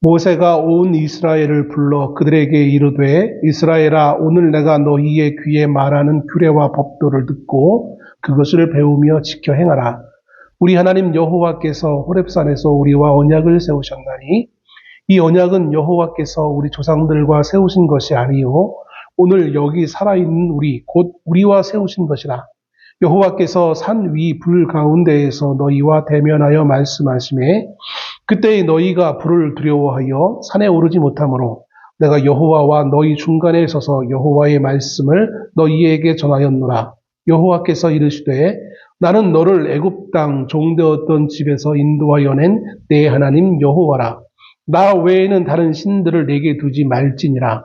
모세가 온 이스라엘을 불러 그들에게 이르되 이스라엘아 오늘 내가 너희의 귀에 말하는 규례와 법도를 듣고 그것을 배우며 지켜 행하라. 우리 하나님 여호와께서 호렙산에서 우리와 언약을 세우셨나니 이 언약은 여호와께서 우리 조상들과 세우신 것이 아니요 오늘 여기 살아있는 우리 곧 우리와 세우신 것이라. 여호와께서 산 위 불 가운데에서 너희와 대면하여 말씀하시매 그때 너희가 불을 두려워하여 산에 오르지 못하므로 내가 여호와와 너희 중간에 서서 여호와의 말씀을 너희에게 전하였노라. 여호와께서 이르시되 나는 너를 애굽 땅 종되었던 집에서 인도하여 낸 내 하나님 여호와라. 나 외에는 다른 신들을 내게 두지 말지니라.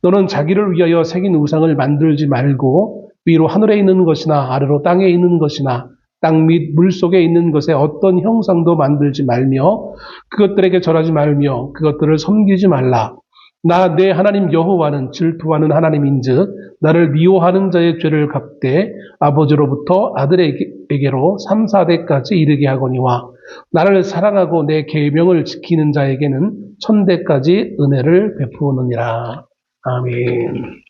너는 자기를 위하여 새긴 우상을 만들지 말고 위로 하늘에 있는 것이나 아래로 땅에 있는 것이나 땅 및 물속에 있는 것에 어떤 형상도 만들지 말며 그것들에게 절하지 말며 그것들을 섬기지 말라. 나 내 하나님 여호와는 질투하는 하나님인즉 나를 미워하는 자의 죄를 갚되 아버지로부터 아들에게로 3, 4대까지 이르게 하거니와 나를 사랑하고 내 계명을 지키는 자에게는 1000대까지 은혜를 베푸느니라. 아멘.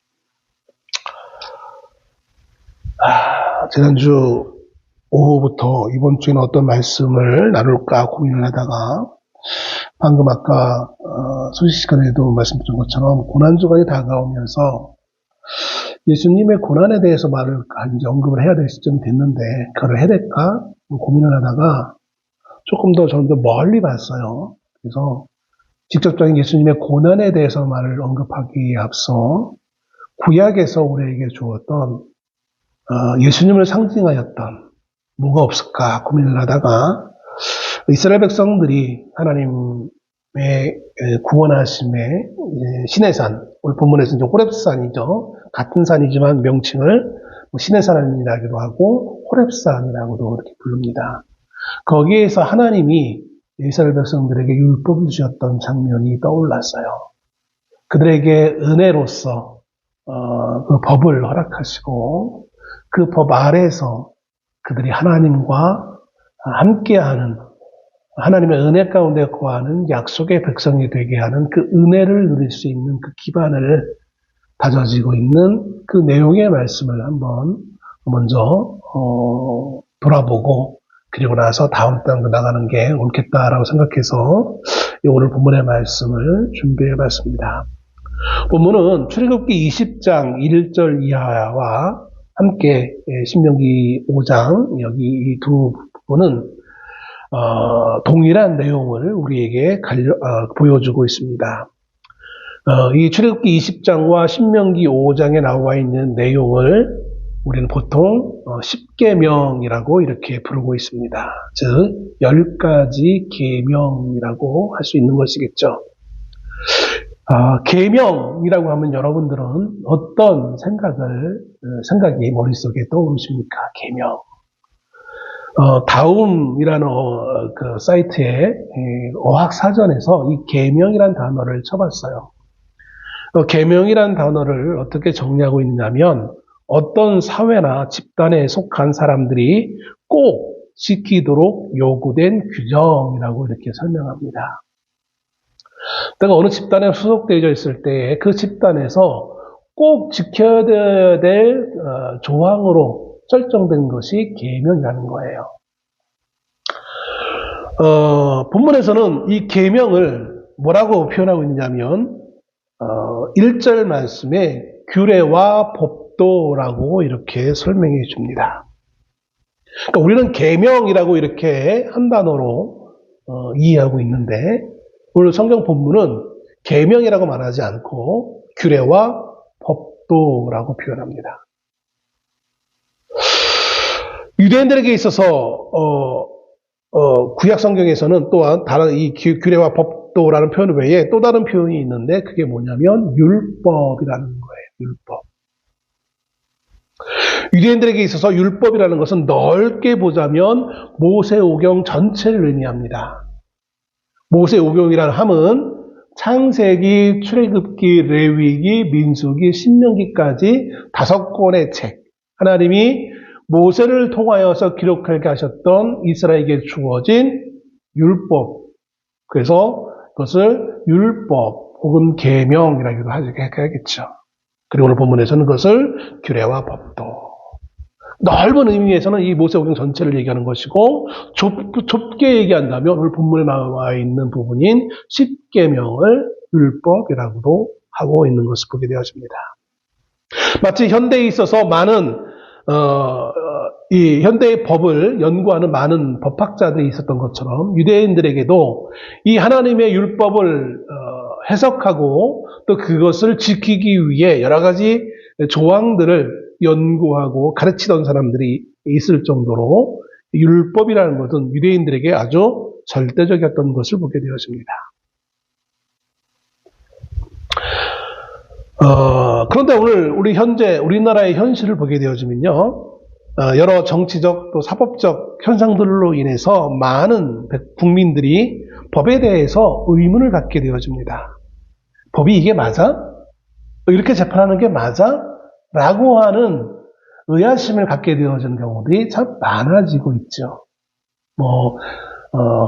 지난주 오후부터 이번 주에는 어떤 말씀을 나눌까 고민을 하다가 방금 아까 소식 시간에도 말씀드린 것처럼 고난주간이 다가오면서 예수님의 고난에 대해서 언급을 해야 될 시점이 됐는데 그걸 해야 될까 고민을 하다가 조금 더 저는 더 멀리 봤어요. 그래서 직접적인 예수님의 고난에 대해서 말을 언급하기에 앞서 구약에서 우리에게 주었던 예수님을 상징하였던 뭐가 없을까 고민을 하다가 이스라엘 백성들이 하나님의 구원하심의 시내산, 오늘 본문에서 이제 호렙산이죠. 같은 산이지만 명칭을 시내산이라기도 하고 호렙산이라고도 이렇게 부릅니다. 거기에서 하나님이 이스라엘 백성들에게 율법을 주셨던 장면이 떠올랐어요. 그들에게 은혜로서 그 법을 허락하시고 그 법 아래에서 그들이 하나님과 함께하는 하나님의 은혜 가운데 거하는 약속의 백성이 되게 하는 그 은혜를 누릴 수 있는 그 기반을 다져지고 있는 그 내용의 말씀을 한번 먼저 돌아보고 그리고 나서 다음 단으로 나가는 게 옳겠다라고 생각해서 오늘 본문의 말씀을 준비해 봤습니다. 본문은 출애굽기 20장 1절 이하와 함께 신명기 5장 여기 이 두 부분은 동일한 내용을 우리에게 보여주고 있습니다. 이 출애굽기 20장과 신명기 5장에 나와 있는 내용을 우리는 보통 10계명이라고 이렇게 부르고 있습니다. 즉 10가지 계명이라고 할 수 있는 것이겠죠. 계명이라고 하면 여러분들은 어떤 생각이 머릿속에 떠오르십니까? 계명. 다움이라는 그 사이트의 어학사전에서 이 계명이라는 단어를 쳐봤어요. 계명이라는 단어를 어떻게 정리하고 있냐면 어떤 사회나 집단에 속한 사람들이 꼭 지키도록 요구된 규정이라고 이렇게 설명합니다. 내가 어느 집단에 소속되어 있을 때 그 집단에서 꼭 지켜야 될 조항으로 설정된 것이 계명이라는 거예요. 본문에서는 이 계명을 뭐라고 표현하고 있냐면 1절 말씀에 규례와 법도라고 이렇게 설명해 줍니다. 그러니까 우리는 계명이라고 이렇게 한 단어로 이해하고 있는데 오늘 성경 본문은 계명이라고 말하지 않고 규례와 법도라고 표현합니다. 유대인들에게 있어서 구약 성경에서는 또한 다른 이 규례와 법도라는 표현 외에 또 다른 표현이 있는데 그게 뭐냐면 율법이라는 거예요. 율법. 유대인들에게 있어서 율법이라는 것은 넓게 보자면 모세오경 전체를 의미합니다. 모세오경이라는 함은 창세기, 출애굽기, 레위기, 민수기, 신명기까지 5권의 책, 하나님이 모세를 통하여서 기록하게 하셨던 이스라엘에게 주어진 율법, 그래서 그것을 율법 혹은 계명이라고도 하겠죠. 그리고 오늘 본문에서는 그것을 규례와 법도. 넓은 의미에서는 이 모세오경 전체를 얘기하는 것이고 좁게 얘기한다면 오늘 본문에 나와 있는 부분인 십계명을 율법이라고도 하고 있는 것을 보게 되어집니다. 마치 현대에 있어서 많은 이 현대의 법을 연구하는 많은 법학자들이 있었던 것처럼 유대인들에게도 이 하나님의 율법을 해석하고 또 그것을 지키기 위해 여러 가지 조항들을 연구하고 가르치던 사람들이 있을 정도로 율법이라는 것은 유대인들에게 아주 절대적이었던 것을 보게 되어집니다. 그런데 오늘 우리나라의 현실을 보게 되어지면요, 여러 정치적 또 사법적 현상들로 인해서 많은 국민들이 법에 대해서 의문을 갖게 되어집니다. 법이 이게 맞아? 이렇게 재판하는 게 맞아? 라고 하는 의아심을 갖게 되어지는 경우들이 참 많아지고 있죠.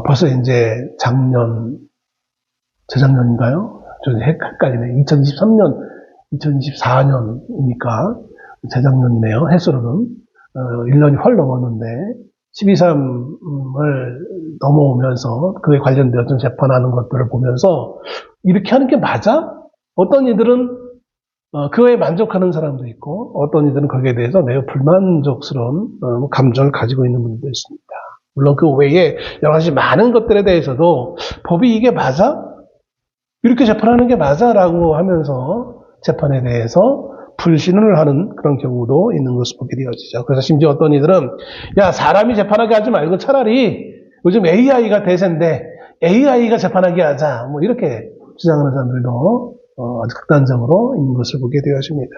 벌써 이제 재작년인가요? 좀 헷갈리네. 2023년, 2024년이니까 재작년이네요. 해수로는 1년이 훨 넘었는데 12.3을 넘어오면서 그에 관련되어 좀 재판하는 것들을 보면서 이렇게 하는 게 맞아? 어떤 이들은 그에 만족하는 사람도 있고 어떤 이들은 거기에 대해서 매우 불만족스러운 감정을 가지고 있는 분들도 있습니다. 물론 그 외에 여러 가지 많은 것들에 대해서도 법이 이게 맞아? 이렇게 재판하는 게 맞아? 라고 하면서 재판에 대해서 불신을 하는 그런 경우도 있는 것을 보게 되어지죠. 그래서 심지어 어떤 이들은 야, 사람이 재판하게 하지 말고 차라리 요즘 AI가 대세인데 AI가 재판하게 하자, 이렇게 주장하는 사람들도 아주 극단적으로 있는 것을 보게 되어집니다.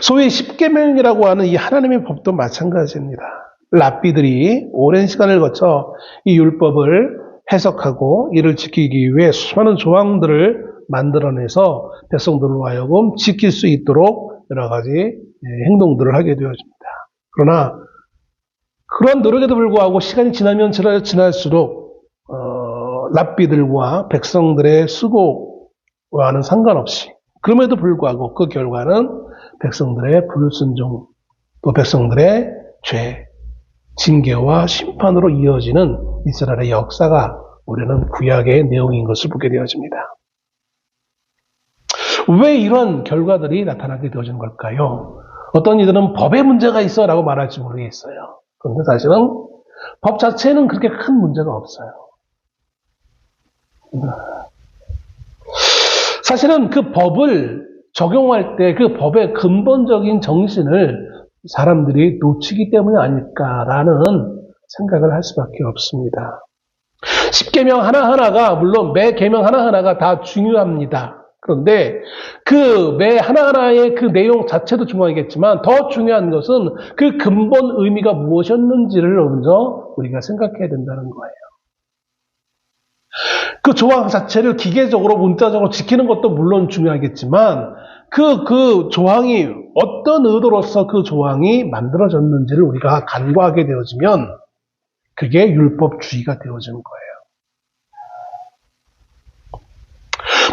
소위 십계명이라고 하는 이 하나님의 법도 마찬가지입니다. 랍비들이 오랜 시간을 거쳐 이 율법을 해석하고 이를 지키기 위해 수많은 조항들을 만들어내서 백성들로 하여금 지킬 수 있도록 여러 가지 행동들을 하게 되어집니다. 그러나 그런 노력에도 불구하고 시간이 지나면 지날수록 랍비들과 백성들의 수고와는 상관없이 그럼에도 불구하고 그 결과는 백성들의 불순종 또 백성들의 죄, 징계와 심판으로 이어지는 이스라엘의 역사가 우리는 구약의 내용인 것을 보게 되어집니다. 왜 이런 결과들이 나타나게 되어진 걸까요? 어떤 이들은 법에 문제가 있어 라고 말할지 모르겠어요. 그런데 사실은 법 자체는 그렇게 큰 문제가 없어요. 사실은 그 법을 적용할 때 그 법의 근본적인 정신을 사람들이 놓치기 때문이 아닐까라는 생각을 할 수밖에 없습니다. 십계명 하나하나가 물론 매 계명 하나하나가 다 중요합니다. 그런데 그 매 하나하나의 그 내용 자체도 중요하겠지만 더 중요한 것은 그 근본 의미가 무엇이었는지를 먼저 우리가 생각해야 된다는 거예요. 그 조항 자체를 기계적으로 문자적으로 지키는 것도 물론 중요하겠지만 그 조항이 어떤 의도로서 그 조항이 만들어졌는지를 우리가 간과하게 되어지면 그게 율법주의가 되어지는 거예요.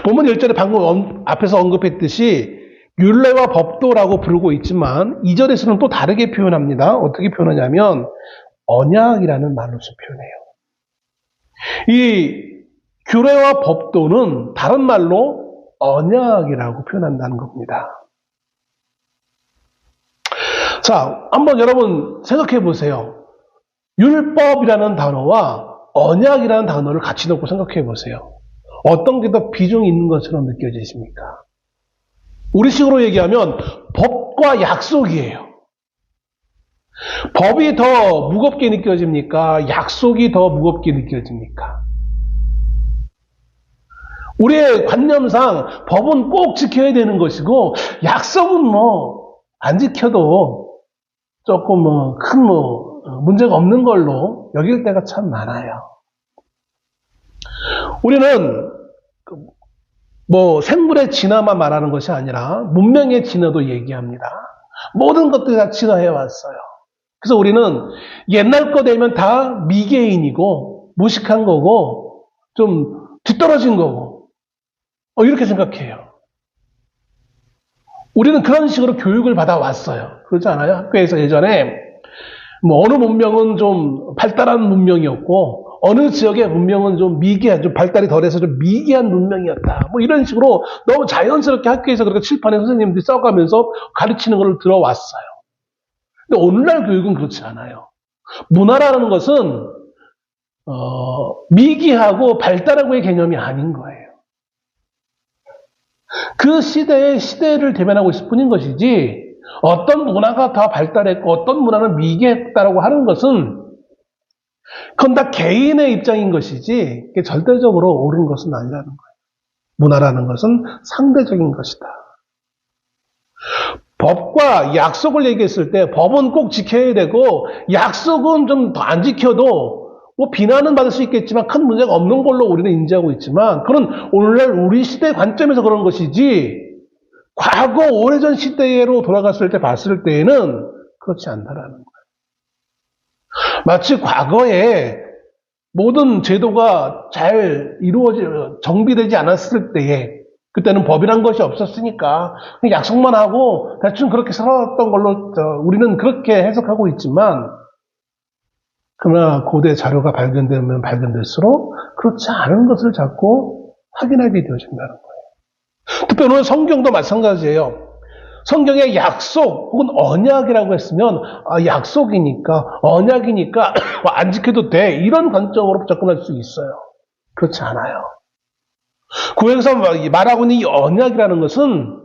본문 1절에 방금 앞에서 언급했듯이 율례와 법도라고 부르고 있지만 2절에서는 또 다르게 표현합니다. 어떻게 표현하냐면 언약이라는 말로서 표현해요. 이 규례와 법도는 다른 말로 언약이라고 표현한다는 겁니다. 자, 한번 여러분 생각해 보세요. 율법이라는 단어와 언약이라는 단어를 같이 놓고 생각해 보세요. 어떤 게 더 비중이 있는 것처럼 느껴지십니까? 우리식으로 얘기하면 법과 약속이에요. 법이 더 무겁게 느껴집니까? 약속이 더 무겁게 느껴집니까? 우리의 관념상 법은 꼭 지켜야 되는 것이고 약속은 안 지켜도 조금 큰 문제가 없는 걸로 여길 때가 참 많아요. 우리는 생물의 진화만 말하는 것이 아니라 문명의 진화도 얘기합니다. 모든 것들이 다 진화해왔어요. 그래서 우리는 옛날 거 되면 다 미개인이고 무식한 거고 좀 뒤떨어진 거고, 이렇게 생각해요. 우리는 그런 식으로 교육을 받아왔어요. 그렇지 않아요? 학교에서 예전에 뭐 어느 문명은 좀 발달한 문명이었고 어느 지역의 문명은 좀 미개한, 좀 발달이 덜해서 좀 미개한 문명이었다. 뭐 이런 식으로 너무 자연스럽게 학교에서 그렇게 칠판에 선생님들이 써가면서 가르치는 걸 들어왔어요. 근데 오늘날 교육은 그렇지 않아요. 문화라는 것은 미개하고 발달하고의 개념이 아닌 거예요. 그 시대의 시대를 대변하고 있을 뿐인 것이지 어떤 문화가 더 발달했고 어떤 문화는 미개했다라고 하는 것은 그건 다 개인의 입장인 것이지 절대적으로 옳은 것은 아니라는 거예요. 문화라는 것은 상대적인 것이다. 법과 약속을 얘기했을 때 법은 꼭 지켜야 되고 약속은 좀 더 안 지켜도 뭐 비난은 받을 수 있겠지만 큰 문제가 없는 걸로 우리는 인지하고 있지만 그건 오늘날 우리 시대의 관점에서 그런 것이지 과거 오래전 시대로 돌아갔을 때 봤을 때에는 그렇지 않다라는 거예요. 마치 과거에 모든 제도가 잘 정비되지 않았을 때에 그때는 법이란 것이 없었으니까 약속만 하고 대충 그렇게 살았던 걸로 우리는 그렇게 해석하고 있지만 그러나 고대 자료가 발견되면 발견될수록 그렇지 않은 것을 자꾸 확인하게 되어진다는 거예요. 특별히 오늘 성경도 마찬가지예요. 성경의 약속 혹은 언약이라고 했으면 약속이니까 언약이니까 안 지켜도 돼 이런 관점으로 접근할 수 있어요. 그렇지 않아요. 구약에서 말하고 있는 이 언약이라는 것은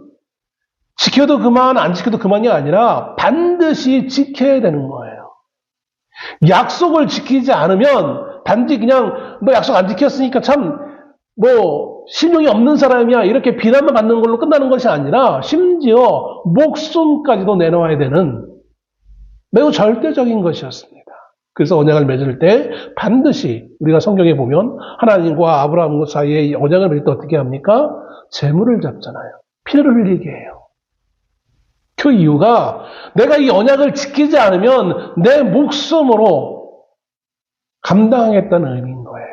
지켜도 그만 안 지켜도 그만이 아니라 반드시 지켜야 되는 거예요. 약속을 지키지 않으면 단지 그냥 너 약속 안 지켰으니까 참 신용이 없는 사람이야 이렇게 비난만 받는 걸로 끝나는 것이 아니라 심지어 목숨까지도 내놓아야 되는 매우 절대적인 것이었습니다. 그래서 언약을 맺을 때 반드시 우리가 성경에 보면 하나님과 아브라함 사이에 언약을 맺을 때 어떻게 합니까? 재물을 잡잖아요. 피를 흘리게 해요. 그 이유가 내가 이 언약을 지키지 않으면 내 목숨으로 감당하겠다는 의미인 거예요.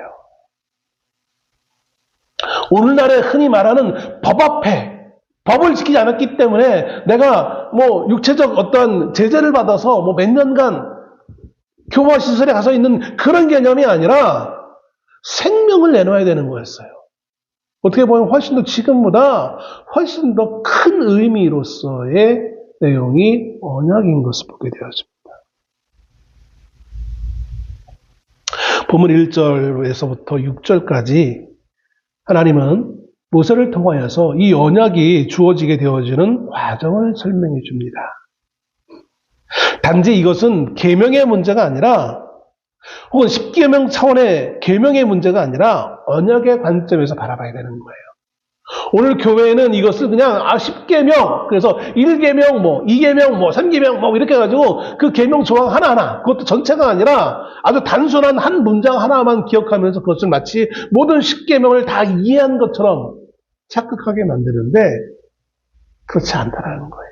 오늘날에 흔히 말하는 법 앞에 법을 지키지 않았기 때문에 내가 육체적 어떤 제재를 받아서 몇 년간 교화시설에 가서 있는 그런 개념이 아니라 생명을 내놓아야 되는 거였어요. 어떻게 보면 훨씬 더 지금보다 훨씬 더 큰 의미로서의 내용이 언약인 것을 보게 되었습니다. 본문 1절에서부터 6절까지 하나님은 모세를 통하여서 이 언약이 주어지게 되어지는 과정을 설명해 줍니다. 단지 이것은 계명의 문제가 아니라 혹은 십계명 차원의 계명의 문제가 아니라 언약의 관점에서 바라봐야 되는 거예요. 오늘 교회에는 이것을 그냥 10계명 그래서 1계명 2계명 3계명 이렇게 해가지고 그 계명 조항 하나하나 그것도 전체가 아니라 아주 단순한 한 문장 하나만 기억하면서 그것을 마치 모든 10계명을 다 이해한 것처럼 착각하게 만드는데 그렇지 않다라는 거예요.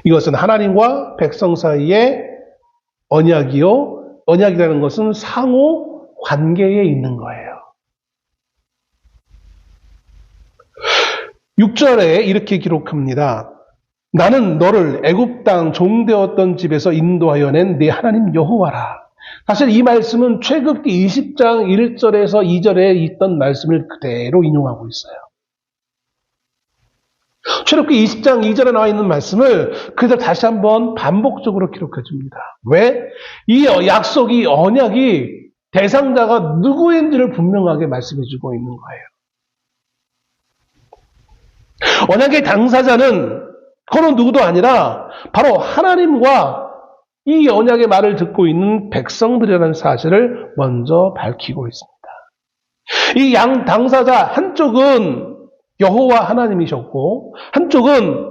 이것은 하나님과 백성 사이의 언약이요. 언약이라는 것은 상호 관계에 있는 거예요. 6절에 이렇게 기록합니다. 나는 너를 애굽 땅 종되었던 집에서 인도하여 낸 네 하나님 여호와라. 사실 이 말씀은 출애굽기 20장 1절에서 2절에 있던 말씀을 그대로 인용하고 있어요. 출애굽기 20장 2절에 나와 있는 말씀을 그대로 다시 한번 반복적으로 기록해 줍니다. 왜? 이 약속이 언약이 대상자가 누구인지를 분명하게 말씀해 주고 있는 거예요. 언약의 당사자는 그는 누구도 아니라 바로 하나님과 이 언약의 말을 듣고 있는 백성들이라는 사실을 먼저 밝히고 있습니다. 이 양 당사자 한쪽은 여호와 하나님이셨고 한쪽은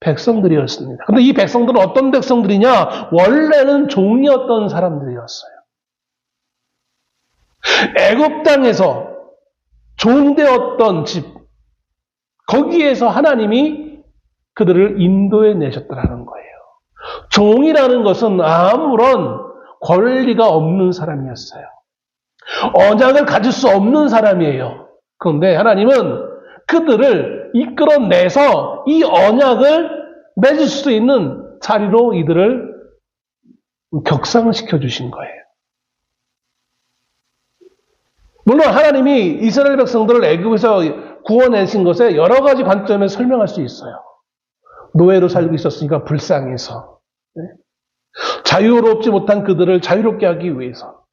백성들이었습니다. 그런데 이 백성들은 어떤 백성들이냐? 원래는 종이었던 사람들이었어요. 애굽 땅에서 종되었던 집 거기에서 하나님이 그들을 인도해 내셨다는 거예요. 종이라는 것은 아무런 권리가 없는 사람이었어요. 언약을 가질 수 없는 사람이에요. 그런데 하나님은 그들을 이끌어내서 이 언약을 맺을 수 있는 자리로 이들을 격상시켜 주신 거예요. 물론 하나님이 이스라엘 백성들을 애굽에서 구원내신 것에 여러 가지 관점에서 설명할 수 있어요. 노예로 살고 있었으니까 불쌍해서, 자유롭지 못한 그들을 자유롭게 하기 위해서,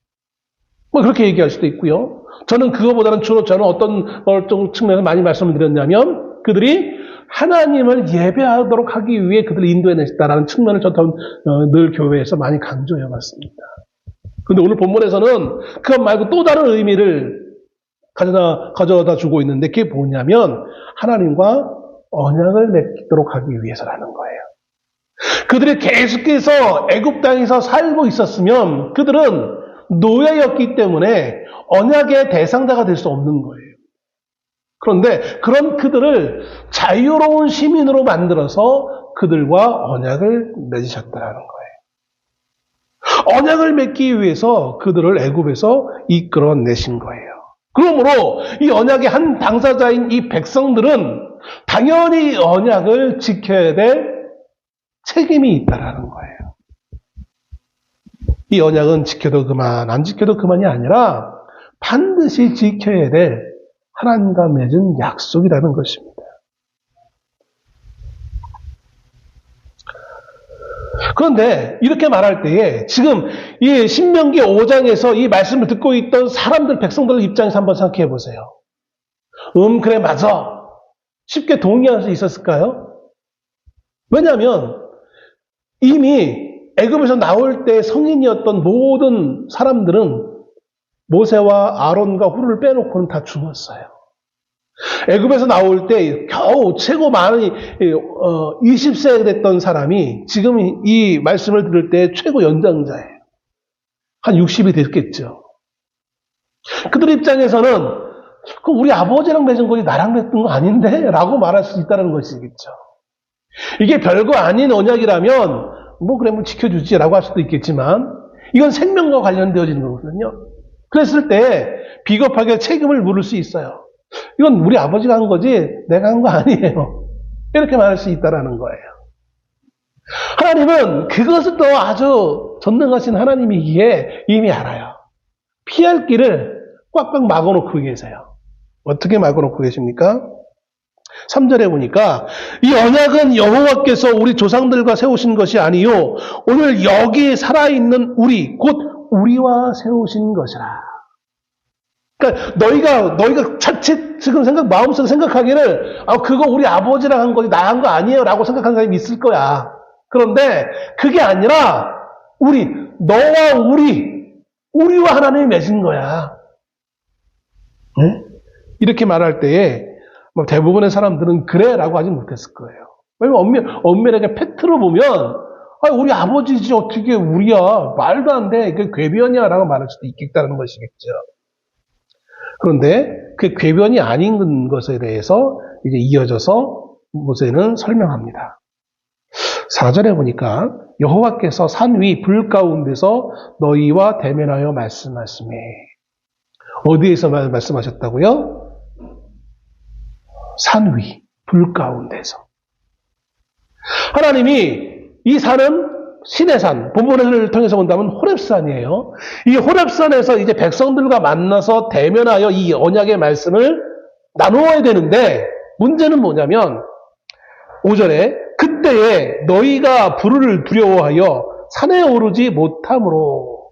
뭐 그렇게 얘기할 수도 있고요. 저는 그거보다는 주로 저는 어떤 측면에서 많이 말씀을 드렸냐면, 그들이 하나님을 예배하도록 하기 위해 그들을 인도해냈다라는 측면을 저는 늘 교회에서 많이 강조해왔습니다. 그런데 오늘 본문에서는 그것 말고 또 다른 의미를 가져다 주고 있는데, 그게 뭐냐면 하나님과 언약을 맺도록 하기 위해서라는 거예요. 그들이 계속해서 애굽 땅에서 살고 있었으면 그들은 노예였기 때문에 언약의 대상자가 될 수 없는 거예요. 그런데 그런 그들을 자유로운 시민으로 만들어서 그들과 언약을 맺으셨다는 거예요. 언약을 맺기 위해서 그들을 애굽에서 이끌어내신 거예요. 그러므로 이 언약의 한 당사자인 이 백성들은 당연히 언약을 지켜야 될 책임이 있다라는 거예요. 이 언약은 지켜도 그만, 안 지켜도 그만이 아니라 반드시 지켜야 될 하나님과 맺은 약속이라는 것입니다. 그런데 이렇게 말할 때에 지금 이 신명기 5장에서 이 말씀을 듣고 있던 사람들, 백성들 입장에서 한번 생각해 보세요. 그래, 맞아. 쉽게 동의할 수 있었을까요? 왜냐하면 이미 애굽에서 나올 때 성인이었던 모든 사람들은 모세와 아론과 훌을 빼놓고는 다 죽었어요. 애굽에서 나올 때 겨우 최고 많이 20세 됐던 사람이 지금 이 말씀을 들을 때 최고 연장자예요. 한 60이 됐겠죠. 그들 입장에서는 그 우리 아버지랑 맺은 거지 나랑 맺은 거 아닌데? 라고 말할 수 있다는 것이겠죠. 이게 별거 아닌 언약이라면 뭐 그래 뭐 지켜주지 라고 할 수도 있겠지만 이건 생명과 관련되어지는 거거든요. 그랬을 때 비겁하게 책임을 물을 수 있어요. 이건 우리 아버지가 한 거지 내가 한 거 아니에요. 이렇게 말할 수 있다는 거예요. 하나님은 그것을 또 아주 전능하신 하나님이기에 이미 알아요. 피할 길을 꽉꽉 막아놓고 계세요. 어떻게 막아놓고 계십니까? 3절에 보니까 이 언약은 여호와께서 우리 조상들과 세우신 것이 아니요 오늘 여기 살아있는 우리 곧 우리와 세우신 것이라. 그러니까 너희가 자칫 지금 마음속에 생각하기를 그거 우리 아버지랑 한 거지 나 한 거 아니에요 라고 생각하는 사람이 있을 거야. 그런데 그게 아니라 너와 우리와 하나님이 맺은 거야. 네? 이렇게 말할 때에 대부분의 사람들은 그래라고 하지 못했을 거예요. 왜냐면 엄밀하게 팩트로 보면 우리 아버지지 어떻게 우리야 말도 안 돼 이게 궤변이야 라고 말할 수도 있겠다는 것이겠죠. 그런데 그 궤변이 아닌 것에 대해서 이제 이어져서 모세는 설명합니다. 4절에 보니까 여호와께서 산 위 불 가운데서 너희와 대면하여 말씀하시매. 어디에서 말씀하셨다고요? 산 위, 불 가운데서. 하나님이 이 산은 신의 산, 본문을 통해서 본다면 호렙산이에요. 이 호렙산에서 이제 백성들과 만나서 대면하여 이 언약의 말씀을 나누어야 되는데 문제는 뭐냐면 5절에 그때에 너희가 불을 두려워하여 산에 오르지 못함으로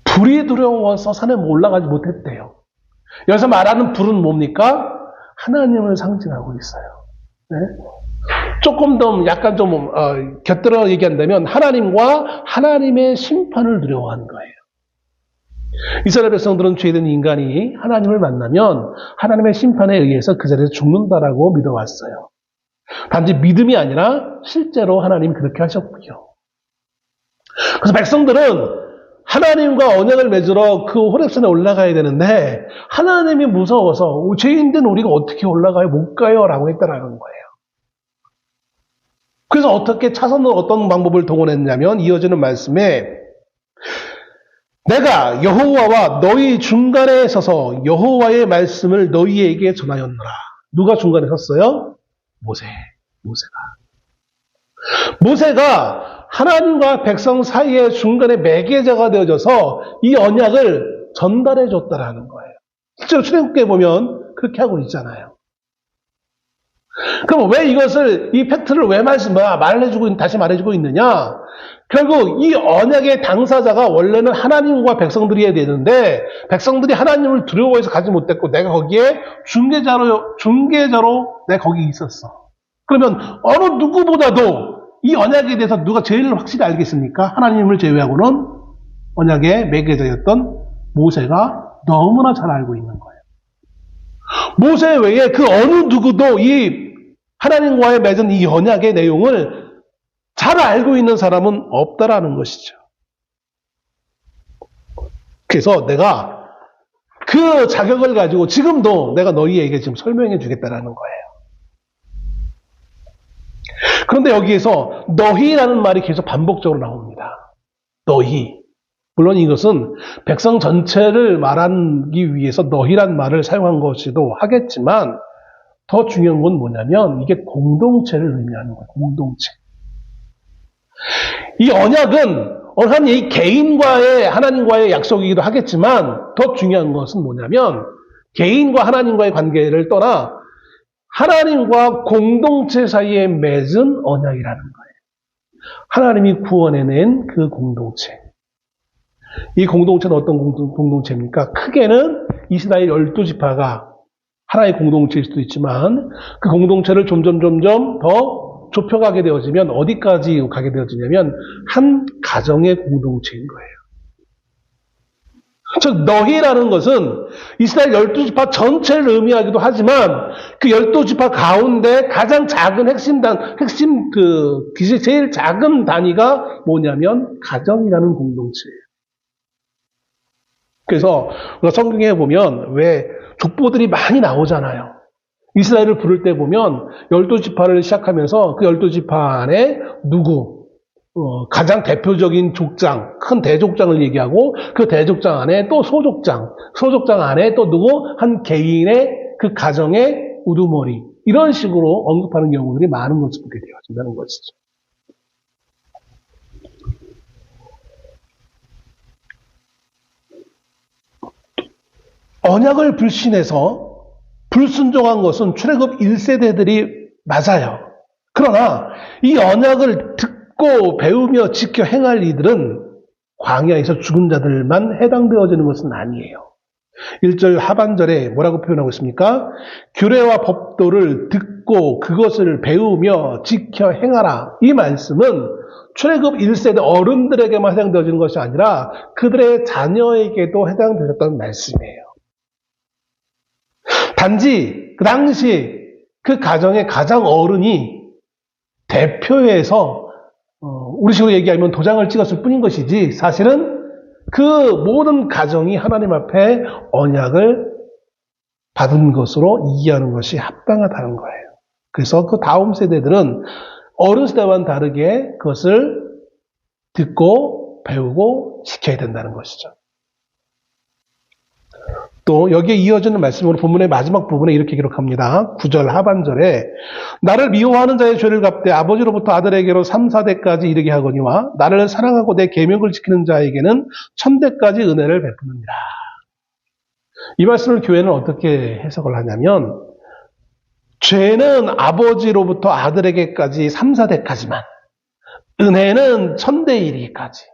불이 두려워서 산에 올라가지 못했대요. 여기서 말하는 불은 뭡니까? 하나님을 상징하고 있어요. 네? 조금 더 약간 좀 곁들여 얘기한다면 하나님과 하나님의 심판을 두려워하는 거예요. 이스라엘 백성들은 죄된 인간이 하나님을 만나면 하나님의 심판에 의해서 그 자리에서 죽는다라고 믿어왔어요. 단지 믿음이 아니라 실제로 하나님이 그렇게 하셨고요. 그래서 백성들은 하나님과 언약을 맺으러 그 호렙산에 올라가야 되는데 하나님이 무서워서 죄인된 우리가 어떻게 올라가요? 못 가요? 라고 했다라는 거예요. 그래서 어떻게 차선으로 어떤 방법을 동원했냐면 이어지는 말씀에 내가 여호와와 너희 중간에 서서 여호와의 말씀을 너희에게 전하였노라. 누가 중간에 섰어요? 모세가 하나님과 백성 사이의 중간에 매개자가 되어져서 이 언약을 전달해 줬다라는 거예요. 실제로 출애굽기에 보면 그렇게 하고 있잖아요. 그럼 왜 이것을, 이 팩트를 왜 다시 말해주고 있느냐? 결국 이 언약의 당사자가 원래는 하나님과 백성들이어야 되는데, 백성들이 하나님을 두려워해서 가지 못했고, 내가 거기에 중개자로 내가 거기 있었어. 그러면 어느 누구보다도 이 언약에 대해서 누가 제일 확실히 알겠습니까? 하나님을 제외하고는 언약의 매개자였던 모세가 너무나 잘 알고 있는 거예요. 모세 외에 그 어느 누구도 이 하나님과의 맺은 이 언약의 내용을 잘 알고 있는 사람은 없다라는 것이죠. 그래서 내가 그 자격을 가지고 지금도 내가 너희에게 지금 설명해 주겠다라는 거예요. 그런데 여기에서 너희라는 말이 계속 반복적으로 나옵니다. 너희. 물론 이것은 백성 전체를 말하기 위해서 너희란 말을 사용한 것이기도 하겠지만 더 중요한 건 뭐냐면 이게 공동체를 의미하는 거예요. 공동체. 이 언약은 이 개인과의 하나님과의 약속이기도 하겠지만 더 중요한 것은 뭐냐면 개인과 하나님과의 관계를 떠나 하나님과 공동체 사이에 맺은 언약이라는 거예요. 하나님이 구원해낸 그 공동체. 이 공동체는 어떤 공동체입니까? 크게는 이스라엘 12지파가 하나의 공동체일 수도 있지만 그 공동체를 점점 더 좁혀가게 되어지면 어디까지 가게 되어지냐면 한 가정의 공동체인 거예요. 즉 너희라는 것은 이스라엘 12지파 전체를 의미하기도 하지만 그 12지파 가운데 가장 작은 제일 작은 단위가 뭐냐면 가정이라는 공동체예요. 그래서 성경에 보면 왜 족보들이 많이 나오잖아요. 이스라엘을 부를 때 보면 12지파를 시작하면서 그 12지파 안에 가장 대표적인 족장, 큰 대족장을 얘기하고 그 대족장 안에 또 소족장 안에 또 한 개인의 그 가정의 우두머리 이런 식으로 언급하는 경우들이 많은 것을 보게 되어진다는 것이죠. 언약을 불신해서 불순종한 것은 출애굽 1세대들이 맞아요. 그러나 이 언약을 듣고 배우며 지켜 행할 이들은 광야에서 죽은 자들만 해당되어지는 것은 아니에요. 1절 하반절에 뭐라고 표현하고 있습니까? 규례와 법도를 듣고 그것을 배우며 지켜 행하라. 이 말씀은 출애굽 1세대 어른들에게만 해당되어지는 것이 아니라 그들의 자녀에게도 해당되었다는 말씀이에요. 단지 그 당시 그 가정의 가장 어른이 대표해서 우리식으로 얘기하면 도장을 찍었을 뿐인 것이지 사실은 그 모든 가정이 하나님 앞에 언약을 받은 것으로 이해하는 것이 합당하다는 거예요. 그래서 그 다음 세대들은 어른 세대와는 다르게 그것을 듣고 배우고 지켜야 된다는 것이죠. 또 여기에 이어지는 말씀으로 본문의 마지막 부분에 이렇게 기록합니다. 9절 하반절에 나를 미워하는 자의 죄를 갚되 아버지로부터 아들에게로 3, 4대까지 이르게 하거니와 나를 사랑하고 내 계명을 지키는 자에게는 1000대까지 은혜를 베푸느니라. 이 말씀을 교회는 어떻게 해석을 하냐면 죄는 아버지로부터 아들에게까지 3, 4대까지만 은혜는 1000대 이르기까지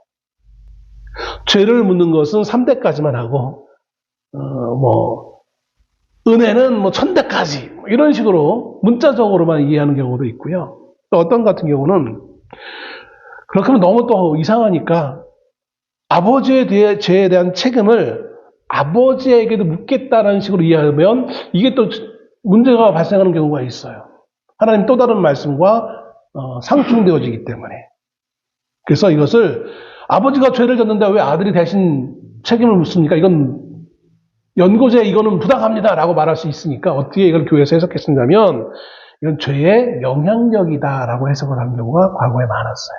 죄를 묻는 것은 3대까지만 하고 은혜는 1000대까지 이런 식으로 문자적으로만 이해하는 경우도 있고요. 또 어떤 같은 경우는 그렇게 하면 너무 또 이상하니까 아버지의 죄에 대한 책임을 아버지에게도 묻겠다라는 식으로 이해하면 이게 또 문제가 발생하는 경우가 있어요. 하나님 또 다른 말씀과 상충되어지기 때문에. 그래서 이것을 아버지가 죄를 졌는데 왜 아들이 대신 책임을 묻습니까? 이건 연고제 이거는 부당합니다라고 말할 수 있으니까 어떻게 이걸 교회에서 해석했느냐면 이건 죄의 영향력이다라고 해석을 한 경우가 과거에 많았어요.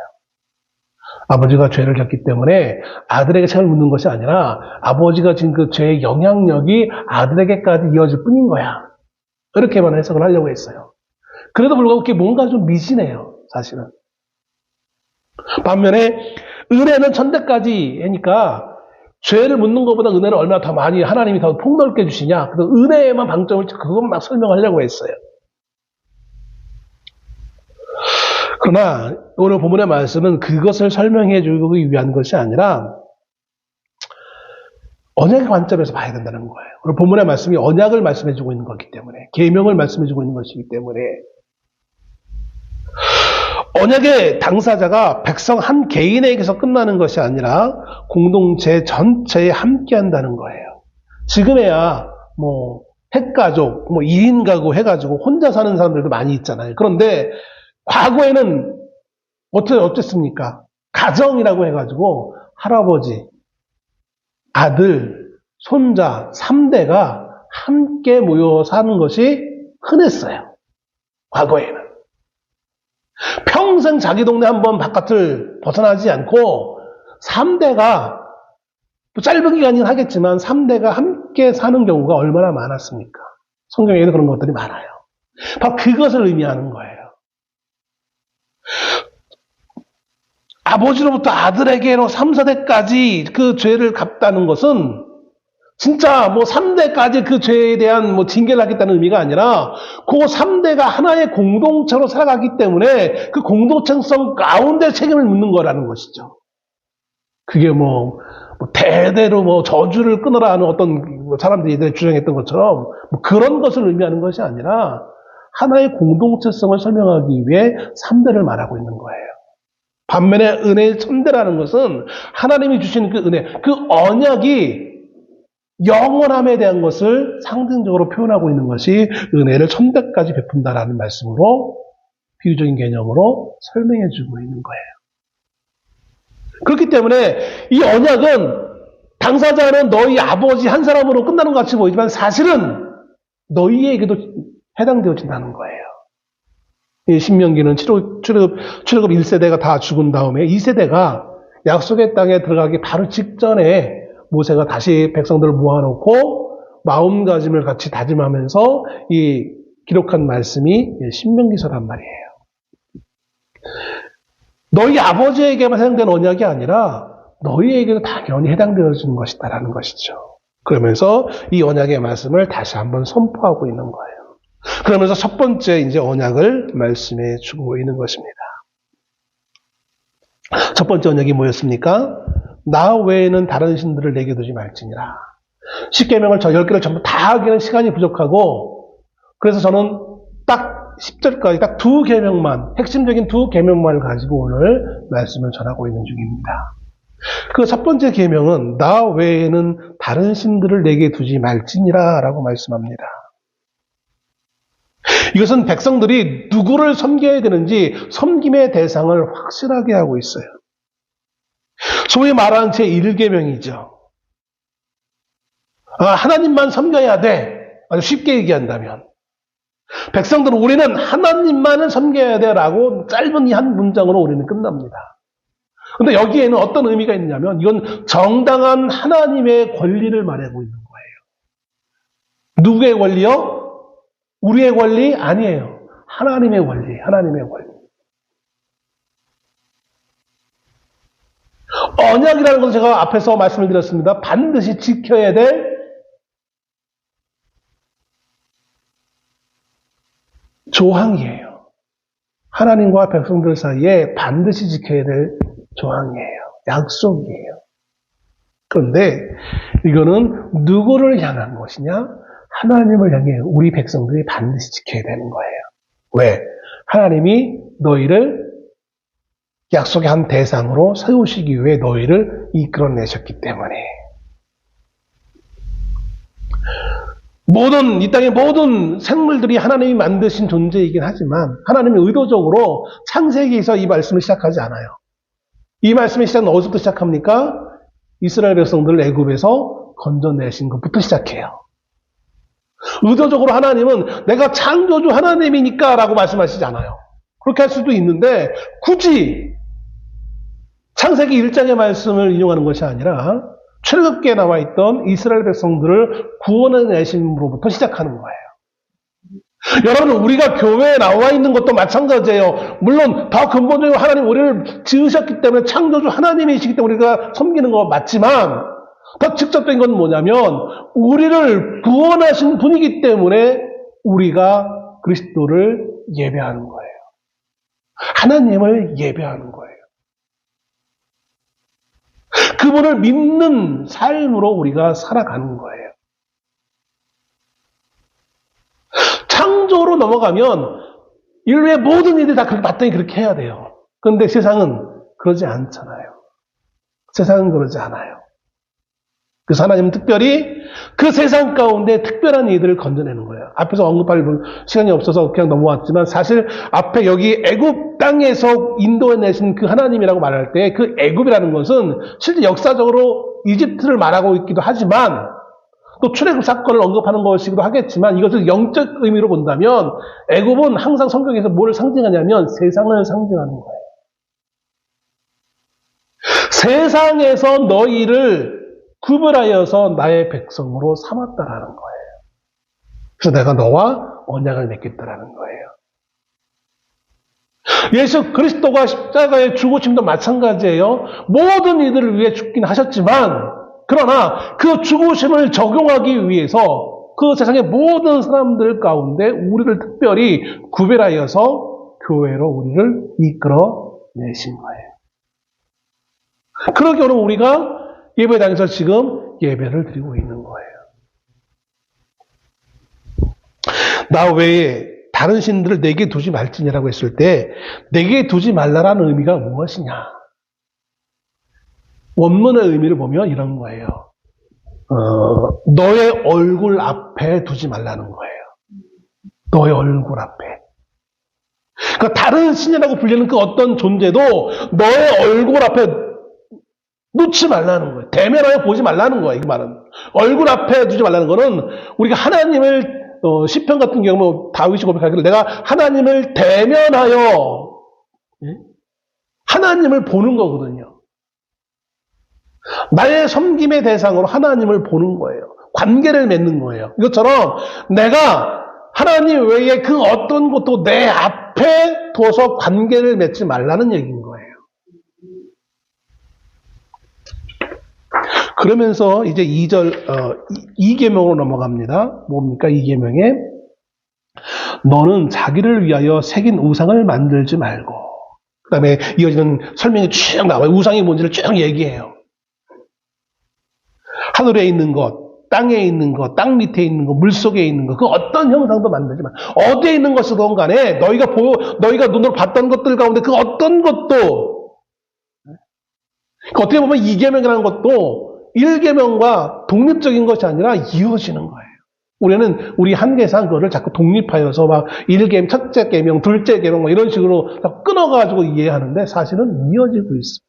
아버지가 죄를 졌기 때문에 아들에게 책을 묻는 것이 아니라 아버지가 지은 그 죄의 영향력이 아들에게까지 이어질 뿐인 거야. 이렇게만 해석을 하려고 했어요. 그래도 불구하고 그게 뭔가 좀 미진해요, 사실은. 반면에 은혜는 천대까지 하니까 죄를 묻는 것보다 은혜를 얼마나 더 많이 하나님이 더 폭넓게 주시냐. 그래서 은혜에만 방점을 그것만 막 설명하려고 했어요. 그러나 오늘 본문의 말씀은 그것을 설명해 주기 위한 것이 아니라 언약의 관점에서 봐야 된다는 거예요. 오늘 본문의 말씀이 언약을 말씀해 주고 있는 거기 때문에, 계명을 말씀해 주고 있는 것이기 때문에 언약의 당사자가 백성 한 개인에게서 끝나는 것이 아니라 공동체 전체에 함께 한다는 거예요. 지금에야 핵가족, 1인 가구 해가지고 혼자 사는 사람들도 많이 있잖아요. 그런데 과거에는 어땠습니까? 가정이라고 해가지고 할아버지, 아들, 손자, 3대가 함께 모여 사는 것이 흔했어요. 과거에는. 평생 자기 동네 한번 바깥을 벗어나지 않고 3대가 짧은 기간이긴 하겠지만 3대가 함께 사는 경우가 얼마나 많았습니까? 성경에는 그런 것들이 많아요. 바로 그것을 의미하는 거예요. 아버지로부터 아들에게로 3, 4대까지 그 죄를 갚다는 것은 진짜 3대까지 그 죄에 대한 징계를 하겠다는 의미가 아니라 그 3대가 하나의 공동체로 살아가기 때문에 그 공동체성 가운데 책임을 묻는 거라는 것이죠. 그게 대대로 저주를 끊어라 하는 어떤 사람들이 주장했던 것처럼 그런 것을 의미하는 것이 아니라 하나의 공동체성을 설명하기 위해 3대를 말하고 있는 거예요. 반면에 은혜의 천대라는 것은 하나님이 주신 그 은혜, 그 언약이 영원함에 대한 것을 상징적으로 표현하고 있는 것이 은혜를 천대까지 베푼다라는 말씀으로 비유적인 개념으로 설명해주고 있는 거예요. 그렇기 때문에 이 언약은 당사자는 너희 아버지 한 사람으로 끝나는 것 같이 보이지만 사실은 너희에게도 해당되어진다는 거예요. 이 신명기는 출애굽 1세대가 다 죽은 다음에 2세대가 약속의 땅에 들어가기 바로 직전에 모세가 다시 백성들을 모아놓고 마음가짐을 같이 다짐하면서 이 기록한 말씀이 신명기서란 말이에요. 너희 아버지에게만 해당되는 언약이 아니라 너희에게도 당연히 해당되어지는 것이다라는 것이죠. 그러면서 이 언약의 말씀을 다시 한번 선포하고 있는 거예요. 그러면서 첫 번째 이제 언약을 말씀해 주고 있는 것입니다. 첫 번째 언약이 뭐였습니까? 나 외에는 다른 신들을 내게 두지 말지니라. 10계명을 저 10개를 전부 다 하기에는 시간이 부족하고 그래서 저는 딱 10절까지 딱 2계명만, 핵심적인 2계명만을 가지고 오늘 말씀을 전하고 있는 중입니다. 그 첫 번째 계명은 나 외에는 다른 신들을 내게 두지 말지니라 라고 말씀합니다. 이것은 백성들이 누구를 섬겨야 되는지 섬김의 대상을 확실하게 하고 있어요. 소위 말하는 제1계명이죠. 하나님만 섬겨야 돼. 아주 쉽게 얘기한다면. 백성들은 우리는 하나님만을 섬겨야 돼 라고 짧은 이 한 문장으로 우리는 끝납니다. 그런데 여기에는 어떤 의미가 있냐면 이건 정당한 하나님의 권리를 말하고 있는 거예요. 누구의 권리요? 우리의 권리? 아니에요. 하나님의 권리, 하나님의 권리. 언약이라는 것은 제가 앞에서 말씀을 드렸습니다. 반드시 지켜야 될 조항이에요. 하나님과 백성들 사이에 반드시 지켜야 될 조항이에요. 약속이에요. 그런데 이거는 누구를 향한 것이냐? 하나님을 향해 우리 백성들이 반드시 지켜야 되는 거예요. 왜? 하나님이 너희를 약속의 한 대상으로 세우시기 위해 너희를 이끌어내셨기 때문에. 이 땅의 모든 생물들이 하나님이 만드신 존재이긴 하지만 하나님이 의도적으로 창세기에서 이 말씀을 시작하지 않아요. 이 말씀의 시작은 어디서부터 시작합니까? 이스라엘 백성들을 애굽에서 건져내신 것부터 시작해요. 의도적으로 하나님은 내가 창조주 하나님이니까 라고 말씀하시지 않아요. 그렇게 할 수도 있는데 굳이 창세기 1장의 말씀을 인용하는 것이 아니라 출애굽기에 나와 있던 이스라엘 백성들을 구원해내심으로부터 시작하는 거예요. 여러분, 우리가 교회에 나와 있는 것도 마찬가지예요. 물론 더 근본적으로 하나님 우리를 지으셨기 때문에 창조주 하나님이시기 때문에 우리가 섬기는 거 맞지만 더 직접적인 건 뭐냐면 우리를 구원하신 분이기 때문에 우리가 그리스도를 예배하는 거예요. 하나님을 예배하는 거예요. 그분을 믿는 삶으로 우리가 살아가는 거예요. 창조로 넘어가면 인류의 모든 일이 다 마땅히 그렇게 해야 돼요. 그런데 세상은 그러지 않잖아요. 세상은 그러지 않아요. 그래서 하나님은 특별히 그 세상 가운데 특별한 이들을 건져내는 거예요. 앞에서 언급할 시간이 없어서 그냥 넘어왔지만 사실 앞에 여기 애굽 땅에서 인도해내신 그 하나님이라고 말할 때 그 애굽이라는 것은 실제 역사적으로 이집트를 말하고 있기도 하지만 또 출애굽 사건을 언급하는 것이기도 하겠지만 이것을 영적 의미로 본다면 애굽은 항상 성경에서 뭘 상징하냐면 세상을 상징하는 거예요. 세상에서 너희를 구별하여서 나의 백성으로 삼았다라는 거예요. 그래서 내가 너와 언약을 맺겠다라는 거예요. 예수 그리스도가 십자가의 죽으심도 마찬가지예요. 모든 이들을 위해 죽긴 하셨지만 그러나 그 죽으심을 적용하기 위해서 그 세상의 모든 사람들 가운데 우리를 특별히 구별하여서 교회로 우리를 이끌어내신 거예요. 그러기 오늘 우리가 예배당에서 지금 예배를 드리고 있는 거예요. 나 외에 다른 신들을 내게 두지 말지니라고 했을 때 내게 두지 말라라는 의미가 무엇이냐? 원문의 의미를 보면 이런 거예요. 너의 얼굴 앞에 두지 말라는 거예요. 너의 얼굴 앞에. 그러니까 다른 신이라고 불리는 그 어떤 존재도 너의 얼굴 앞에 놓지 말라는 거예요. 대면하여 보지 말라는 거예요. 이 말은. 얼굴 앞에 두지 말라는 거는 우리가 하나님을 시편 같은 경우 다윗이 고백하기를 내가 하나님을 대면하여 하나님을 보는 거거든요. 나의 섬김의 대상으로 하나님을 보는 거예요. 관계를 맺는 거예요. 이것처럼 내가 하나님 외에 그 어떤 것도 내 앞에 둬서 관계를 맺지 말라는 얘기인 거예요. 그러면서 이제 2절 2계명으로 넘어갑니다. 뭡니까? 2계명에 너는 자기를 위하여 새긴 우상을 만들지 말고 그 다음에 이어지는 설명이 쭉 나와요. 우상이 뭔지를 쭉 얘기해요. 하늘에 있는 것, 땅에 있는 것, 땅 밑에 있는 것, 물속에 있는 것, 그 어떤 형상도 만들지 마. 어디에 있는 것이든 간에 너희가 눈으로 봤던 것들 가운데 그 어떤 것도 어떻게 보면 2계명이라는 것도 1계명과 독립적인 것이 아니라 이어지는 거예요. 우리 한계상 그거를 자꾸 독립하여서 막 1계명, 첫째 계명, 둘째 계명 뭐 이런 식으로 끊어가지고 이해하는데 사실은 이어지고 있어요.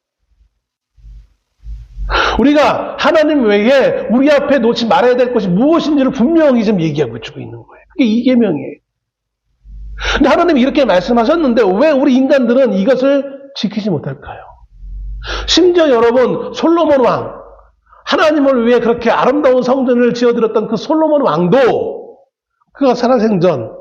우리가 하나님 외에 우리 앞에 놓지 말아야 될 것이 무엇인지를 분명히 좀 얘기하고 주고 있는 거예요. 그게 2계명이에요. 근데 하나님이 이렇게 말씀하셨는데 왜 우리 인간들은 이것을 지키지 못할까요? 심지어 여러분 솔로몬 왕 하나님을 위해 그렇게 아름다운 성전을 지어드렸던 그 솔로몬 왕도 그가 살아생전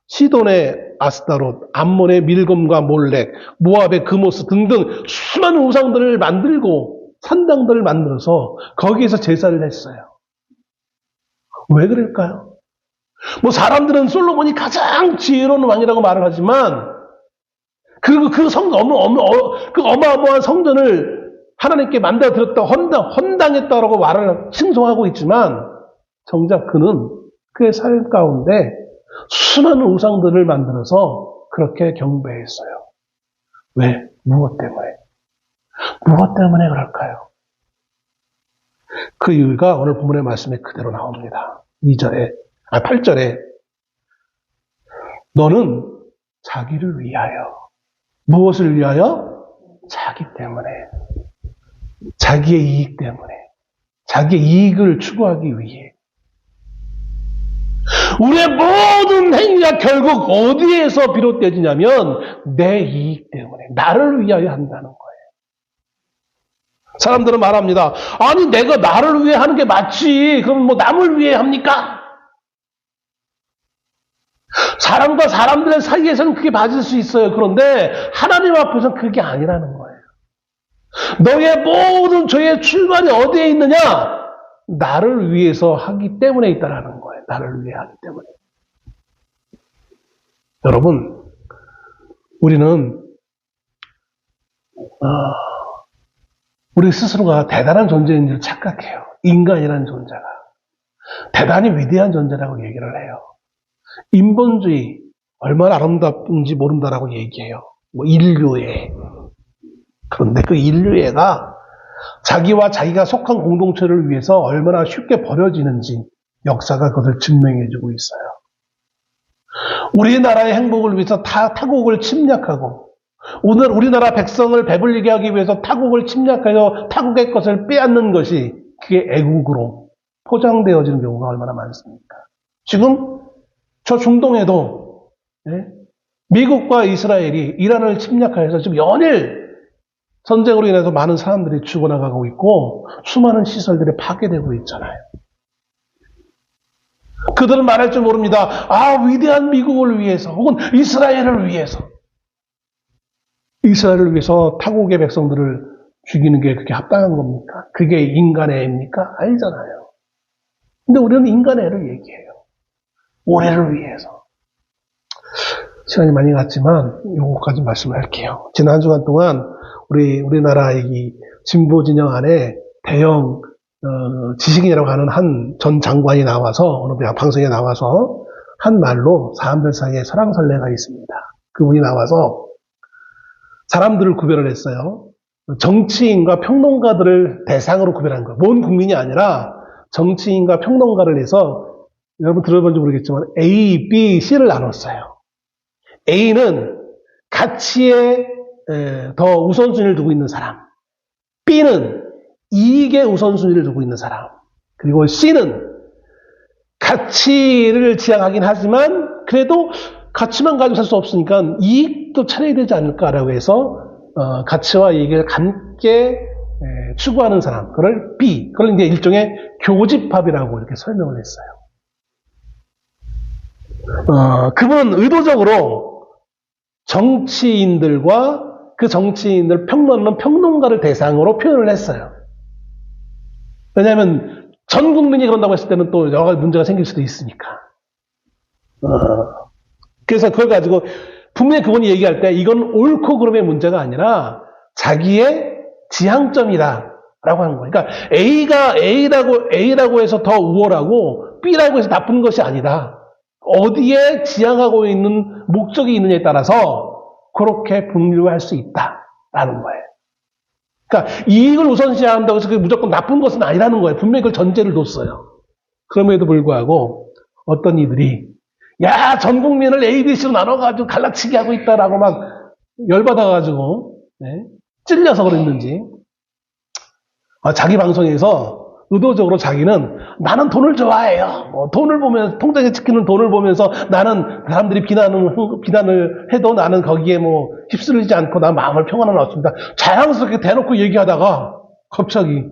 시돈의 아스타롯, 암몬의 밀검과 몰렉, 모압의 그모스 등등 수많은 우상들을 만들고 산당들을 만들어서 거기에서 제사를 했어요. 왜 그럴까요? 뭐 사람들은 솔로몬이 가장 지혜로운 왕이라고 말을 하지만 그리고 그 어마어마한 성전을 하나님께 만들어드렸다, 헌당했다라고 말을 칭송하고 있지만 정작 그는 그의 삶 가운데 수많은 우상들을 만들어서 그렇게 경배했어요. 왜? 무엇 때문에? 무엇 때문에 그럴까요? 그 이유가 오늘 본문의 말씀에 그대로 나옵니다. 8절에 너는 자기를 위하여 무엇을 위하여? 자기 때문에 자기의 이익 때문에 자기의 이익을 추구하기 위해 우리의 모든 행위가 결국 어디에서 비롯되지냐면 내 이익 때문에 나를 위하여 한다는 거예요. 사람들은 말합니다. 아니 내가 나를 위해 하는 게 맞지. 그럼 뭐 남을 위해 합니까? 사람과 사람들의 사이에서는 그게 맞을 수 있어요. 그런데 하나님 앞에서는 그게 아니라는 거예요. 너의 모든 죄의 출발이 어디에 있느냐? 나를 위해서 하기 때문에 있다라는 거예요. 나를 위해 하기 때문에. 여러분, 우리는 우리 스스로가 대단한 존재인 줄 착각해요. 인간이라는 존재가. 대단히 위대한 존재라고 얘기를 해요. 인본주의, 얼마나 아름답은지 모른다라고 얘기해요. 뭐 인류애. 그런데 그 인류애가 자기와 자기가 속한 공동체를 위해서 얼마나 쉽게 버려지는지 역사가 그것을 증명해주고 있어요. 우리나라의 행복을 위해서 타국을 침략하고 오늘 우리나라 백성을 배불리게 하기 위해서 타국을 침략하여 타국의 것을 빼앗는 것이 그게 애국으로 포장되어지는 경우가 얼마나 많습니까? 지금 저 중동에도 미국과 이스라엘이 이란을 침략하여서 지금 연일 전쟁으로 인해서 많은 사람들이 죽어나가고 있고 수많은 시설들이 파괴되고 있잖아요. 그들은 말할 줄 모릅니다. 위대한 미국을 위해서 혹은 이스라엘을 위해서 이스라엘을 위해서 타국의 백성들을 죽이는 게 그게 합당한 겁니까? 그게 인간의 애입니까? 아니잖아요. 근데 우리는 인간의 애를 얘기해요. 올해를 위해서. 시간이 많이 갔지만 요거까지 말씀을 할게요. 지난 한 주간 동안 우리나라 이 진보 진영 안에 대형 지식인이라고 하는 한 전 장관이 나와서 어느 방송에 나와서 한 말로 사람들 사이에 설왕설래가 있습니다. 그분이 나와서 사람들을 구별을 했어요. 정치인과 평론가들을 대상으로 구별한 거예요. 모든 국민이 아니라 정치인과 평론가를 해서 여러분 들어본지 모르겠지만 A, B, C를 나눴어요. A는 가치에 더 우선순위를 두고 있는 사람, B는 이익에 우선순위를 두고 있는 사람, 그리고 C는 가치를 지향하긴 하지만 그래도 가치만 가지고 살 수 없으니까 이익도 차려야 되지 않을까라고 해서 가치와 이익을 함께 추구하는 사람, 그걸 B, 그걸 이제 일종의 교집합이라고 이렇게 설명을 했어요. 그분은 의도적으로 정치인들과 그 정치인들 평론하는 평론가를 대상으로 표현을 했어요. 왜냐하면 전 국민이 그런다고 했을 때는 또 여러 가지 문제가 생길 수도 있으니까. 그래서 그걸 가지고 분명히 그분이 얘기할 때 이건 옳고 그름의 문제가 아니라 자기의 지향점이다 라고 하는 거예요. 그러니까 A가 A라고 해서 더 우월하고 B라고 해서 나쁜 것이 아니다. 어디에 지향하고 있는 목적이 있느냐에 따라서 그렇게 분류할 수 있다라는 거예요. 그러니까 이익을 우선시한다고 해서 그게 무조건 나쁜 것은 아니라는 거예요. 분명히 그걸 전제를 뒀어요. 그럼에도 불구하고 어떤 이들이 전 국민을 A, B, C로 나눠가지고 갈라치기 하고 있다라고 막 열받아가지고 찔려서 그랬는지 자기 방송에서 의도적으로 자기는 나는 돈을 좋아해요. 돈을 보면 통장에 찍히는 돈을 보면서 나는 사람들이 비난을 해도 나는 거기에 휩쓸리지 않고 난 마음을 평안을 얻습니다. 자랑스럽게 대놓고 얘기하다가 갑자기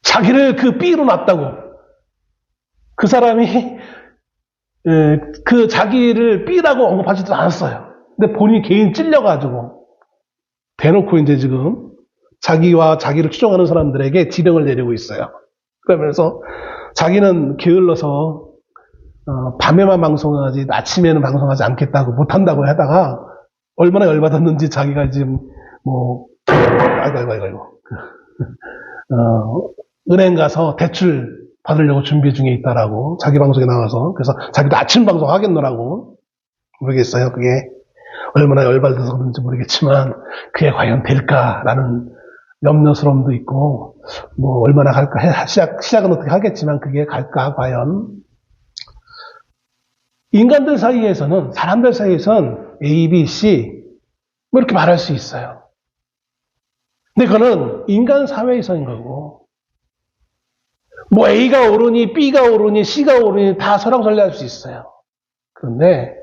자기를 그 B로 놨다고 그 사람이 그 자기를 B라고 언급하지도 않았어요. 근데 본인이 개인 찔려가지고 대놓고 이제 지금 자기와 자기를 추종하는 사람들에게 지령을 내리고 있어요. 그러면서 자기는 게을러서 밤에만 방송하지 아침에는 방송하지 않겠다고 못한다고 하다가 얼마나 열받았는지 자기가 지금 은행 가서 대출 받으려고 준비 중에 있다라고 자기 방송에 나와서 그래서 자기도 아침 방송 하겠노라고 모르겠어요. 그게 얼마나 열받아서 그런지 모르겠지만 그게 과연 될까라는 염려스러움도 있고 얼마나 갈까 시작은 어떻게 하겠지만 그게 갈까 과연 인간들 사이에서는 사람들 사이에서는 A, B, C 이렇게 말할 수 있어요. 근데 그거는 인간 사회에서인 거고 뭐 A가 오르니 B가 오르니 C가 오르니 다 설왕설래할 수 있어요. 그런데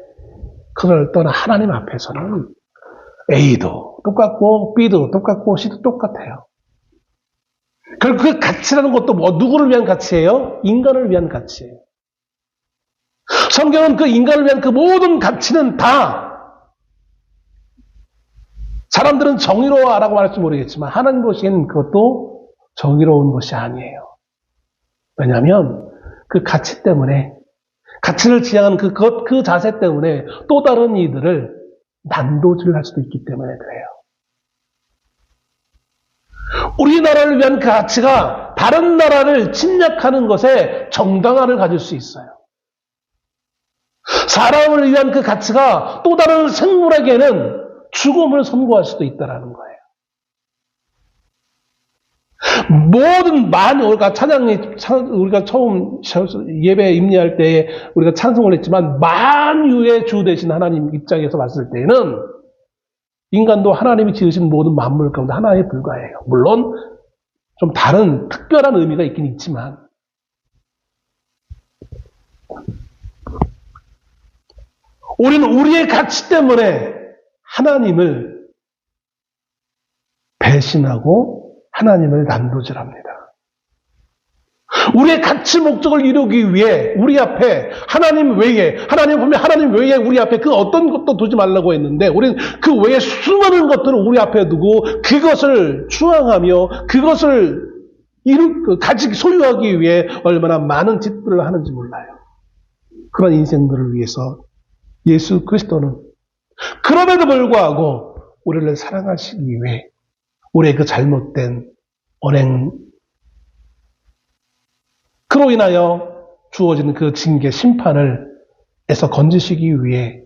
그걸 떠나 하나님 앞에서는 A도 똑같고 B도 똑같고 C도 똑같아요. 그 가치라는 것도 뭐 누구를 위한 가치예요? 인간을 위한 가치예요. 성경은 그 인간을 위한 그 모든 가치는 다 사람들은 정의로워라고 말할지 모르겠지만 하나님 보시기에는 그것도 정의로운 것이 아니에요. 왜냐하면 그 가치 때문에 가치를 지향하는 그 자세 때문에 또 다른 이들을 난도질할 수도 있기 때문에 그래요. 우리나라를 위한 그 가치가 다른 나라를 침략하는 것에 정당화를 가질 수 있어요. 사람을 위한 그 가치가 또 다른 생물에게는 죽음을 선고할 수도 있다는 거예요. 모든 우리가 우리가 처음 예배 임례할 때 우리가 찬송을 했지만 만유의 주 되신 하나님 입장에서 봤을 때는 인간도 하나님이 지으신 모든 만물 가운데 하나에 불과해요. 물론 좀 다른 특별한 의미가 있긴 있지만 우리는 우리의 가치 때문에 하나님을 배신하고 하나님을 난도질합니다. 우리의 가치 목적을 이루기 위해 우리 앞에 하나님 외에 우리 앞에 그 어떤 것도 두지 말라고 했는데 우리는 그 외에 수많은 것들을 우리 앞에 두고 그것을 추앙하며 그것을 소유하기 위해 얼마나 많은 짓들을 하는지 몰라요. 그런 인생들을 위해서 예수 그리스도는 그럼에도 불구하고 우리를 사랑하시기 위해 우리의 그 잘못된 언행 그로 인하여 주어지는 그 징계 심판을 에서 건지시기 위해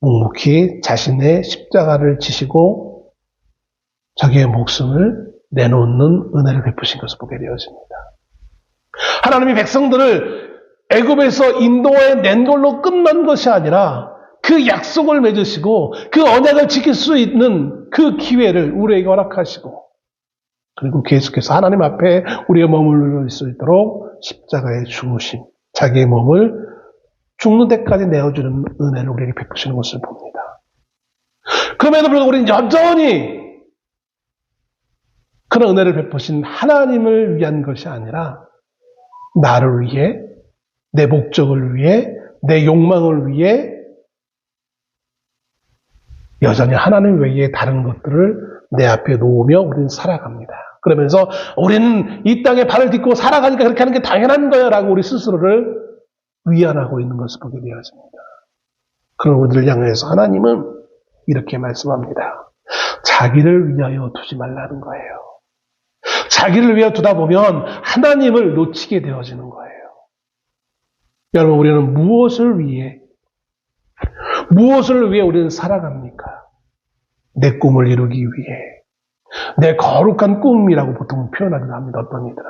묵묵히 자신의 십자가를 지시고 자기의 목숨을 내놓는 은혜를 베푸신 것을 보게 되어집니다. 하나님이 백성들을 애굽에서 인도해 낸 걸로 끝난 것이 아니라 그 약속을 맺으시고 그 언약을 지킬 수 있는 그 기회를 우리에게 허락하시고 그리고 계속해서 하나님 앞에 우리가 머물러 수 있도록 십자가에 죽으신 자기의 몸을 죽는 데까지 내어주는 은혜를 우리에게 베푸시는 것을 봅니다. 그럼에도 불구하고 우리는 여전히 그런 은혜를 베푸신 하나님을 위한 것이 아니라 나를 위해 내 목적을 위해 내 욕망을 위해 여전히 하나님 외에 다른 것들을 내 앞에 놓으며 우리는 살아갑니다. 그러면서 우리는 이 땅에 발을 딛고 살아가니까 그렇게 하는 게 당연한 거야 라고 우리 스스로를 위안하고 있는 것을 보게 되어집니다. 그런 우리를 향해서 하나님은 이렇게 말씀합니다. 자기를 위하여 두지 말라는 거예요. 자기를 위하여 두다 보면 하나님을 놓치게 되어지는 거예요. 여러분 우리는 무엇을 위해 우리는 살아갑니까? 내 꿈을 이루기 위해 내 거룩한 꿈이라고 보통 표현하기도 합니다. 어떤 이들은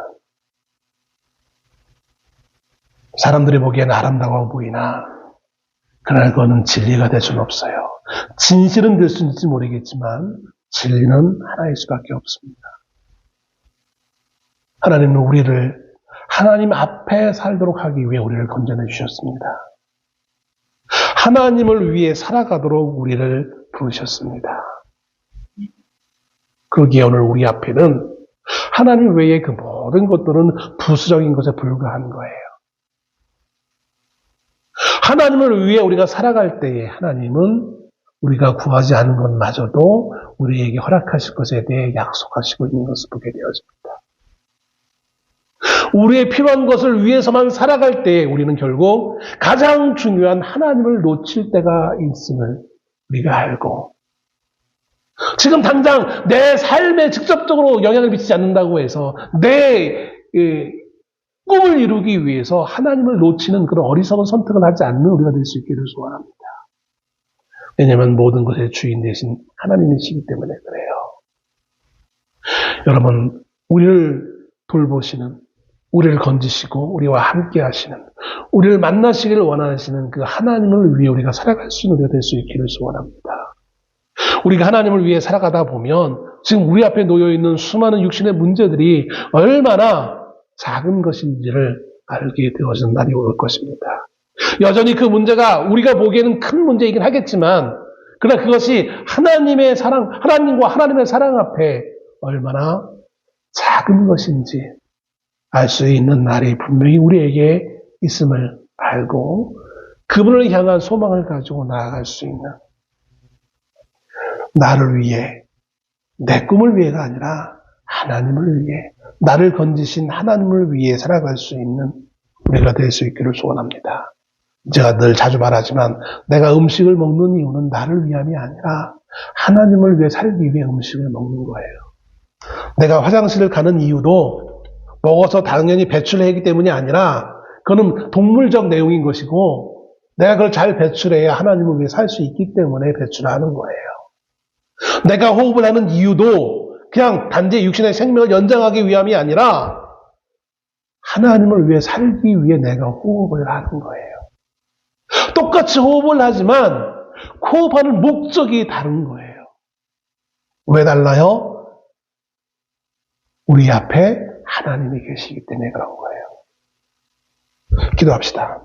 사람들이 보기에는 아름다워 보이나 그러나 그거는 진리가 될 수는 없어요. 진실은 될 수 있을지 모르겠지만 진리는 하나일 수밖에 없습니다. 하나님은 우리를 하나님 앞에 살도록 하기 위해 우리를 건져내 주셨습니다. 하나님을 위해 살아가도록 우리를 부르셨습니다. 그러기에 오늘 우리 앞에는 하나님 외의 그 모든 것들은 부수적인 것에 불과한 거예요. 하나님을 위해 우리가 살아갈 때에 하나님은 우리가 구하지 않은 것마저도 우리에게 허락하실 것에 대해 약속하시고 있는 것을 보게 되어집니다. 우리의 필요한 것을 위해서만 살아갈 때에 우리는 결국 가장 중요한 하나님을 놓칠 때가 있음을 우리가 알고 지금 당장 내 삶에 직접적으로 영향을 미치지 않는다고 해서 내 꿈을 이루기 위해서 하나님을 놓치는 그런 어리석은 선택을 하지 않는 우리가 될 수 있기를 소원합니다. 왜냐하면 모든 것의 주인 되신 하나님이시기 때문에 그래요. 여러분, 우리를 돌보시는, 우리를 건지시고 우리와 함께 하시는, 우리를 만나시기를 원하시는 그 하나님을 위해 우리가 살아갈 수 있는 우리가 될 수 있기를 소원합니다. 우리가 하나님을 위해 살아가다 보면 지금 우리 앞에 놓여있는 수많은 육신의 문제들이 얼마나 작은 것인지를 알게 되어지는 날이 올 것입니다. 여전히 그 문제가 우리가 보기에는 큰 문제이긴 하겠지만, 그러나 그것이 하나님의 사랑, 하나님과 하나님의 사랑 앞에 얼마나 작은 것인지 알 수 있는 날이 분명히 우리에게 있음을 알고 그분을 향한 소망을 가지고 나아갈 수 있는, 나를 위해, 내 꿈을 위해가 아니라 하나님을 위해, 나를 건지신 하나님을 위해 살아갈 수 있는 우리가 될 수 있기를 소원합니다. 제가 늘 자주 말하지만 내가 음식을 먹는 이유는 나를 위함이 아니라 하나님을 위해 살기 위해 음식을 먹는 거예요. 내가 화장실을 가는 이유도 먹어서 당연히 배출하기 때문이 아니라 그거는 동물적 내용인 것이고 내가 그걸 잘 배출해야 하나님을 위해 살 수 있기 때문에 배출하는 거예요. 내가 호흡을 하는 이유도 그냥 단지 육신의 생명을 연장하기 위함이 아니라 하나님을 위해 살기 위해 내가 호흡을 하는 거예요. 똑같이 호흡을 하지만 호흡하는 목적이 다른 거예요. 왜 달라요? 우리 앞에 하나님이 계시기 때문에 그런 거예요. 기도합시다.